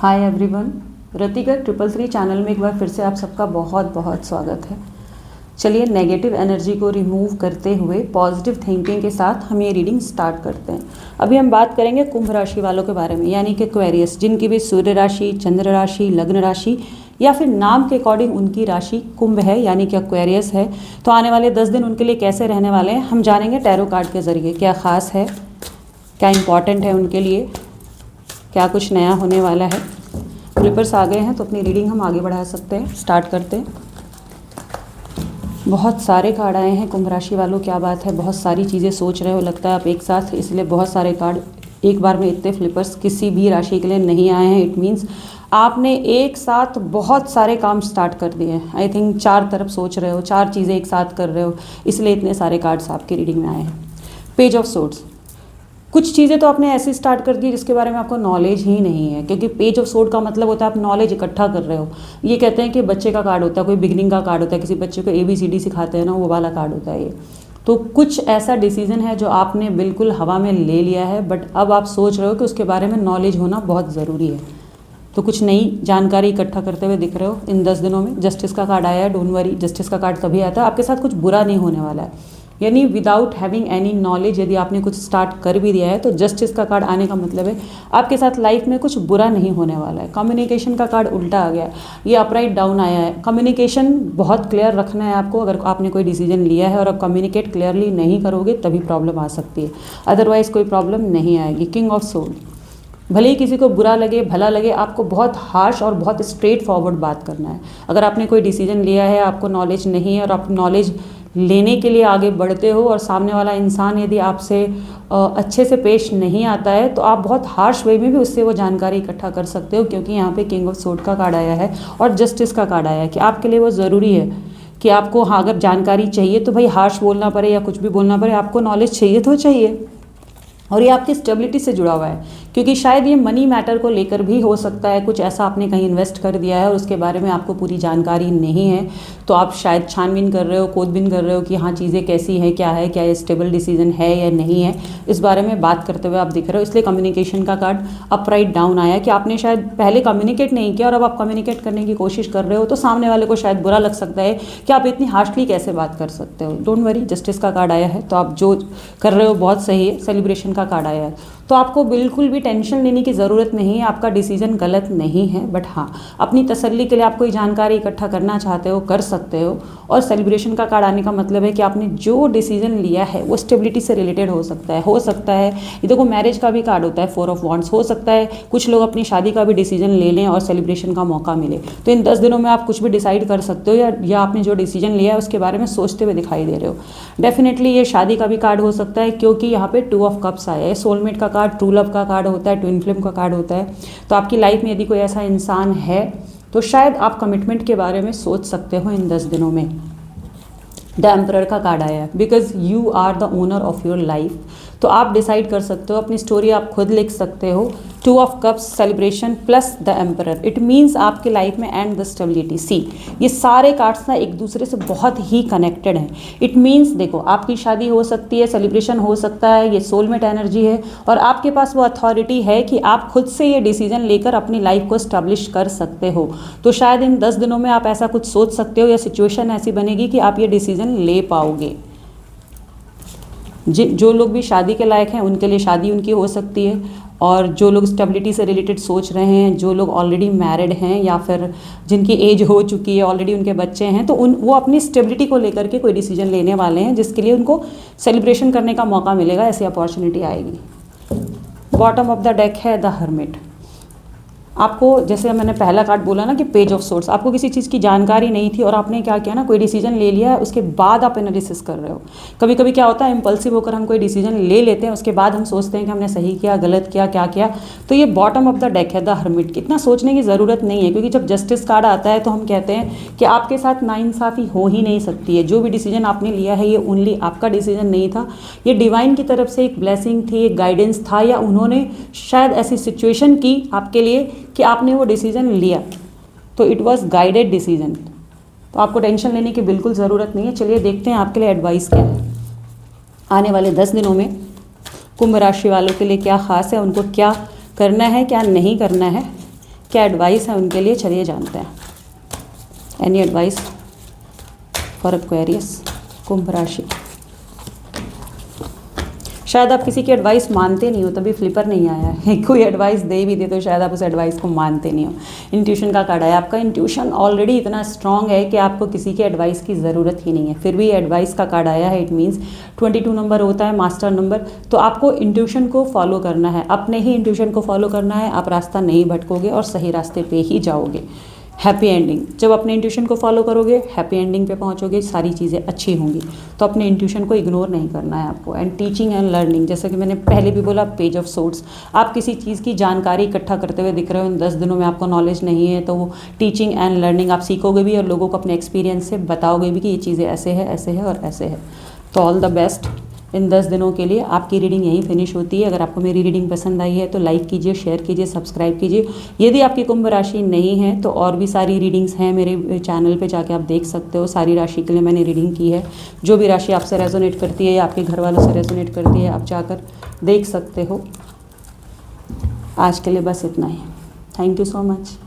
Hi everyone, Ratika 333 channel में एक बार फिर से आप सबका बहुत बहुत स्वागत है। चलिए नेगेटिव एनर्जी को रिमूव करते हुए पॉजिटिव थिंकिंग के साथ हम ये रीडिंग स्टार्ट करते हैं। अभी हम बात करेंगे कुंभ राशि वालों के बारे में, यानी कि एक्वेरियस, जिनकी भी सूर्य राशि, चंद्र राशि, लग्न राशि या फिर नाम के अकॉर्डिंग उनकी राशि कुंभ है यानी कि एक्वेरियस है। तो आने वाले 10 दिन उनके लिए कैसे रहने वाले हैं हम जानेंगे टैरो कार्ड के ज़रिए। क्या ख़ास है, क्या इम्पॉर्टेंट है उनके लिए, क्या कुछ नया होने वाला है। फ्लिपर्स आ गए हैं तो अपनी रीडिंग हम आगे बढ़ा सकते हैं। स्टार्ट करते हैं। बहुत सारे कार्ड आए हैं कुंभ राशि वालों, क्या बात है, बहुत सारी चीज़ें सोच रहे हो लगता है आप एक साथ, इसलिए बहुत सारे कार्ड एक बार में। इतने फ्लिपर्स किसी भी राशि के लिए नहीं आए हैं। इट मीन्स आपने एक साथ बहुत सारे काम स्टार्ट कर दिए हैं। आई थिंक 4 तरफ सोच रहे हो, 4 चीज़ें एक साथ कर रहे हो, इसलिए इतने सारे कार्ड्स आपकी रीडिंग में आए हैं। पेज ऑफ सोर्ड्स, कुछ चीज़ें तो आपने ऐसी स्टार्ट कर दी जिसके बारे में आपको नॉलेज ही नहीं है, क्योंकि पेज ऑफ सोर्ड का मतलब होता है आप नॉलेज इकट्ठा कर रहे हो। ये कहते हैं कि बच्चे का कार्ड होता है, कोई बिगिनिंग का कार्ड होता है, किसी बच्चे को ABCD सिखाते हैं ना, वो वाला कार्ड होता है ये। तो कुछ ऐसा डिसीजन है जो आपने बिल्कुल हवा में ले लिया है, बट अब आप सोच रहे हो कि उसके बारे में नॉलेज होना बहुत ज़रूरी है। तो कुछ नई जानकारी इकट्ठा करते हुए दिख रहे हो इन 10 दिनों में। जस्टिस का कार्ड आया है, डोंट वरी, जस्टिस का कार्ड तभी आता है आपके साथ कुछ बुरा नहीं होने वाला है। यानी विदाउट हैविंग एनी नॉलेज यदि आपने कुछ स्टार्ट कर भी दिया है तो जस्टिस का कार्ड आने का मतलब है आपके साथ लाइफ में कुछ बुरा नहीं होने वाला है। कम्युनिकेशन का कार्ड उल्टा आ गया है, ये अपराइट डाउन आया है। कम्युनिकेशन बहुत क्लियर रखना है आपको। अगर आपने कोई डिसीजन लिया है और आप कम्युनिकेट क्लियरली नहीं करोगे तभी प्रॉब्लम आ सकती है, अदरवाइज कोई प्रॉब्लम नहीं आएगी। किंग ऑफ सोर्ड, भले ही किसी को बुरा लगे भला लगे, आपको बहुत हार्श और बहुत स्ट्रेट फॉरवर्ड बात करना है। अगर आपने कोई डिसीजन लिया है, आपको नॉलेज नहीं है और आप नॉलेज लेने के लिए आगे बढ़ते हो और सामने वाला इंसान यदि आपसे अच्छे से पेश नहीं आता है तो आप बहुत हार्श वे में भी उससे वो जानकारी इकट्ठा कर सकते हो, क्योंकि यहाँ पे किंग ऑफ सोर्ड का कार्ड आया है और जस्टिस का कार्ड आया है कि आपके लिए वो ज़रूरी है कि आपको, हाँ, अगर जानकारी चाहिए तो भाई हार्श बोलना पड़े या कुछ भी बोलना पड़े, आपको नॉलेज चाहिए तो चाहिए। और ये आपकी स्टेबिलिटी से जुड़ा हुआ है, क्योंकि शायद ये मनी मैटर को लेकर भी हो सकता है। कुछ ऐसा आपने कहीं इन्वेस्ट कर दिया है और उसके बारे में आपको पूरी जानकारी नहीं है, तो आप शायद छानबीन कर रहे हो, खोजबीन कर रहे हो कि हाँ चीज़ें कैसी हैं, क्या है, क्या ये स्टेबल डिसीजन है या नहीं है, इस बारे में बात करते हुए आप दिख रहे हो। इसलिए कम्युनिकेशन का कार्ड अपराइट डाउन आया कि आपने शायद पहले कम्युनिकेट नहीं किया और अब आप कम्युनिकेट करने की कोशिश कर रहे हो, तो सामने वाले को शायद बुरा लग सकता है कि आप इतनी हार्शली कैसे बात कर सकते हो। डोंट वरी, जस्टिस का कार्ड आया है तो आप जो कर रहे हो बहुत सही है। सेलिब्रेशन का कार्ड आया है तो आपको बिल्कुल भी टेंशन लेने की ज़रूरत नहीं है, आपका डिसीजन गलत नहीं है। बट हाँ, अपनी तसल्ली के लिए आप कोई जानकारी इकट्ठा करना चाहते हो, कर सकते हो। और सेलिब्रेशन का कार्ड आने का मतलब है कि आपने जो डिसीजन लिया है वो स्टेबिलिटी से रिलेटेड हो सकता है। ये देखो मैरिज का भी कार्ड होता है, 4 ऑफ वॉन्ड्स, हो सकता है कुछ लोग अपनी शादी का भी डिसीजन ले लें और सेलिब्रेशन का मौका मिले। तो इन 10 दिनों में आप कुछ भी डिसाइड कर सकते हो या आपने जो डिसीजन लिया है उसके बारे में सोचते हुए दिखाई दे रहे हो। डेफिनेटली ये शादी का भी कार्ड हो सकता है, क्योंकि यहाँ पे 2 ऑफ कप्स आया है। सोलमेट का कार्ड, ट्रू लव का कार्ड होता है, ट्विन फ्लेम का कार्ड होता है। तो आपकी लाइफ में यदि कोई ऐसा इंसान है तो शायद आप कमिटमेंट के बारे में सोच सकते हो इन 10 दिनों में। द एम्परर का कार्ड आया है, because you are the owner of your life. तो आप डिसाइड कर सकते हो, अपनी स्टोरी आप खुद लिख सकते हो। 2 of cups, celebration plus the emperor, it means आपके लाइफ में एंड द स्टेबिलिटी। सी, ये सारे कार्ड्स ना एक दूसरे से बहुत ही कनेक्टेड हैं। इट मीन्स देखो, आपकी शादी हो सकती है, सेलिब्रेशन हो सकता है, ये सोलमेट एनर्जी है और आपके पास वो अथॉरिटी है कि आप खुद से ये डिसीजन लेकर अपनी लाइफ को स्टैब्लिश कर सकते हो। तो शायद इन 10 दिनों में आप ऐसा कुछ सोच सकते हो या सिचुएशन ऐसी बनेगी कि आप ये डिसीजन ले पाओगे। जो लोग भी शादी के लायक हैं उनके लिए शादी उनकी हो सकती है, और जो लोग स्टेबिलिटी से रिलेटेड सोच रहे हैं, जो लोग ऑलरेडी मैरिड हैं या फिर जिनकी एज हो चुकी है, ऑलरेडी उनके बच्चे हैं, तो वो अपनी स्टेबिलिटी को लेकर के कोई डिसीजन लेने वाले हैं जिसके लिए उनको सेलिब्रेशन करने का मौका मिलेगा, ऐसी अपॉर्चुनिटी आएगी। बॉटम ऑफ द डेक है द हर्मिट। आपको, जैसे मैंने पहला कार्ड बोला ना कि पेज ऑफ सोर्ड्स, आपको किसी चीज़ की जानकारी नहीं थी और आपने क्या किया ना, कोई डिसीजन ले लिया है, उसके बाद आप एनालिसिस कर रहे हो। कभी कभी क्या होता है, इम्पल्सिव होकर हम कोई डिसीजन ले लेते हैं, उसके बाद हम सोचते हैं कि हमने सही किया, गलत किया, क्या किया। तो ये बॉटम ऑफ द डेक है द हर्मिट की। इतना सोचने की ज़रूरत नहीं है, क्योंकि जब जस्टिस कार्ड आता है तो हम कहते हैं कि आपके साथ नाइंसाफ़ी हो ही नहीं सकती है। जो भी डिसीजन आपने लिया है ये ओनली आपका डिसीजन नहीं था, ये डिवाइन की तरफ से एक ब्लेसिंग थी, एक गाइडेंस था, या उन्होंने शायद ऐसी सिचुएशन की आपके लिए कि आपने वो डिसीजन लिया, तो इट वाज गाइडेड डिसीजन। तो आपको टेंशन लेने की बिल्कुल ज़रूरत नहीं है। चलिए देखते हैं आपके लिए एडवाइस क्या है आने वाले 10 दिनों में कुंभ राशि वालों के लिए। क्या ख़ास है, उनको क्या करना है, क्या नहीं करना है, क्या एडवाइस है उनके लिए, चलिए जानते हैं। एनी एडवाइस फॉर एक्वेरियस, कुंभ राशि। शायद आप किसी की एडवाइस मानते नहीं हो, तभी फ्लिपर नहीं आया है। कोई एडवाइस दे भी दे तो शायद आप उस एडवाइस को मानते नहीं हो। इंट्यूशन का कार्ड है, आपका इंट्यूशन ऑलरेडी इतना स्ट्रांग है कि आपको किसी की एडवाइस की ज़रूरत ही नहीं है, फिर भी एडवाइस का कार्ड आया है। इट मीन्स 22 नंबर होता है मास्टर नंबर, तो आपको इंट्यूशन को फॉलो करना है, अपने ही इंट्यूशन को फॉलो करना है। आप रास्ता नहीं भटकोगे और सही रास्ते पर ही जाओगे। हैप्पी एंडिंग, जब अपने इंट्यूशन को फॉलो करोगे हैप्पी एंडिंग पे पहुंचोगे, सारी चीज़ें अच्छी होंगी। तो अपने इंट्यूशन को इग्नोर नहीं करना है आपको। एंड टीचिंग एंड लर्निंग, जैसे कि मैंने पहले भी बोला, पेज ऑफ सोर्ट्स, आप किसी चीज़ की जानकारी इकट्ठा करते हुए दिख रहे हो, इन 10 दिनों में आपको नॉलेज नहीं है, तो वो टीचिंग एंड लर्निंग आप सीखोगे भी और लोगों को अपने एक्सपीरियंस से बताओगे भी कि ये चीज़ें ऐसे है और ऐसे है। तो ऑल द बेस्ट इन 10 दिनों के लिए। आपकी रीडिंग यहीं फिनिश होती है। अगर आपको मेरी रीडिंग पसंद आई है तो लाइक कीजिए, शेयर कीजिए, सब्सक्राइब कीजिए। यदि आपकी कुंभ राशि नहीं है तो और भी सारी रीडिंग्स हैं मेरे चैनल पे, जाके आप देख सकते हो। सारी राशि के लिए मैंने रीडिंग की है। जो भी राशि आपसे रेजोनेट करती है या आपके घर वालों से रेजोनेट करती है, आप जाकर देख सकते हो। आज के लिए बस इतना ही। Thank you so much.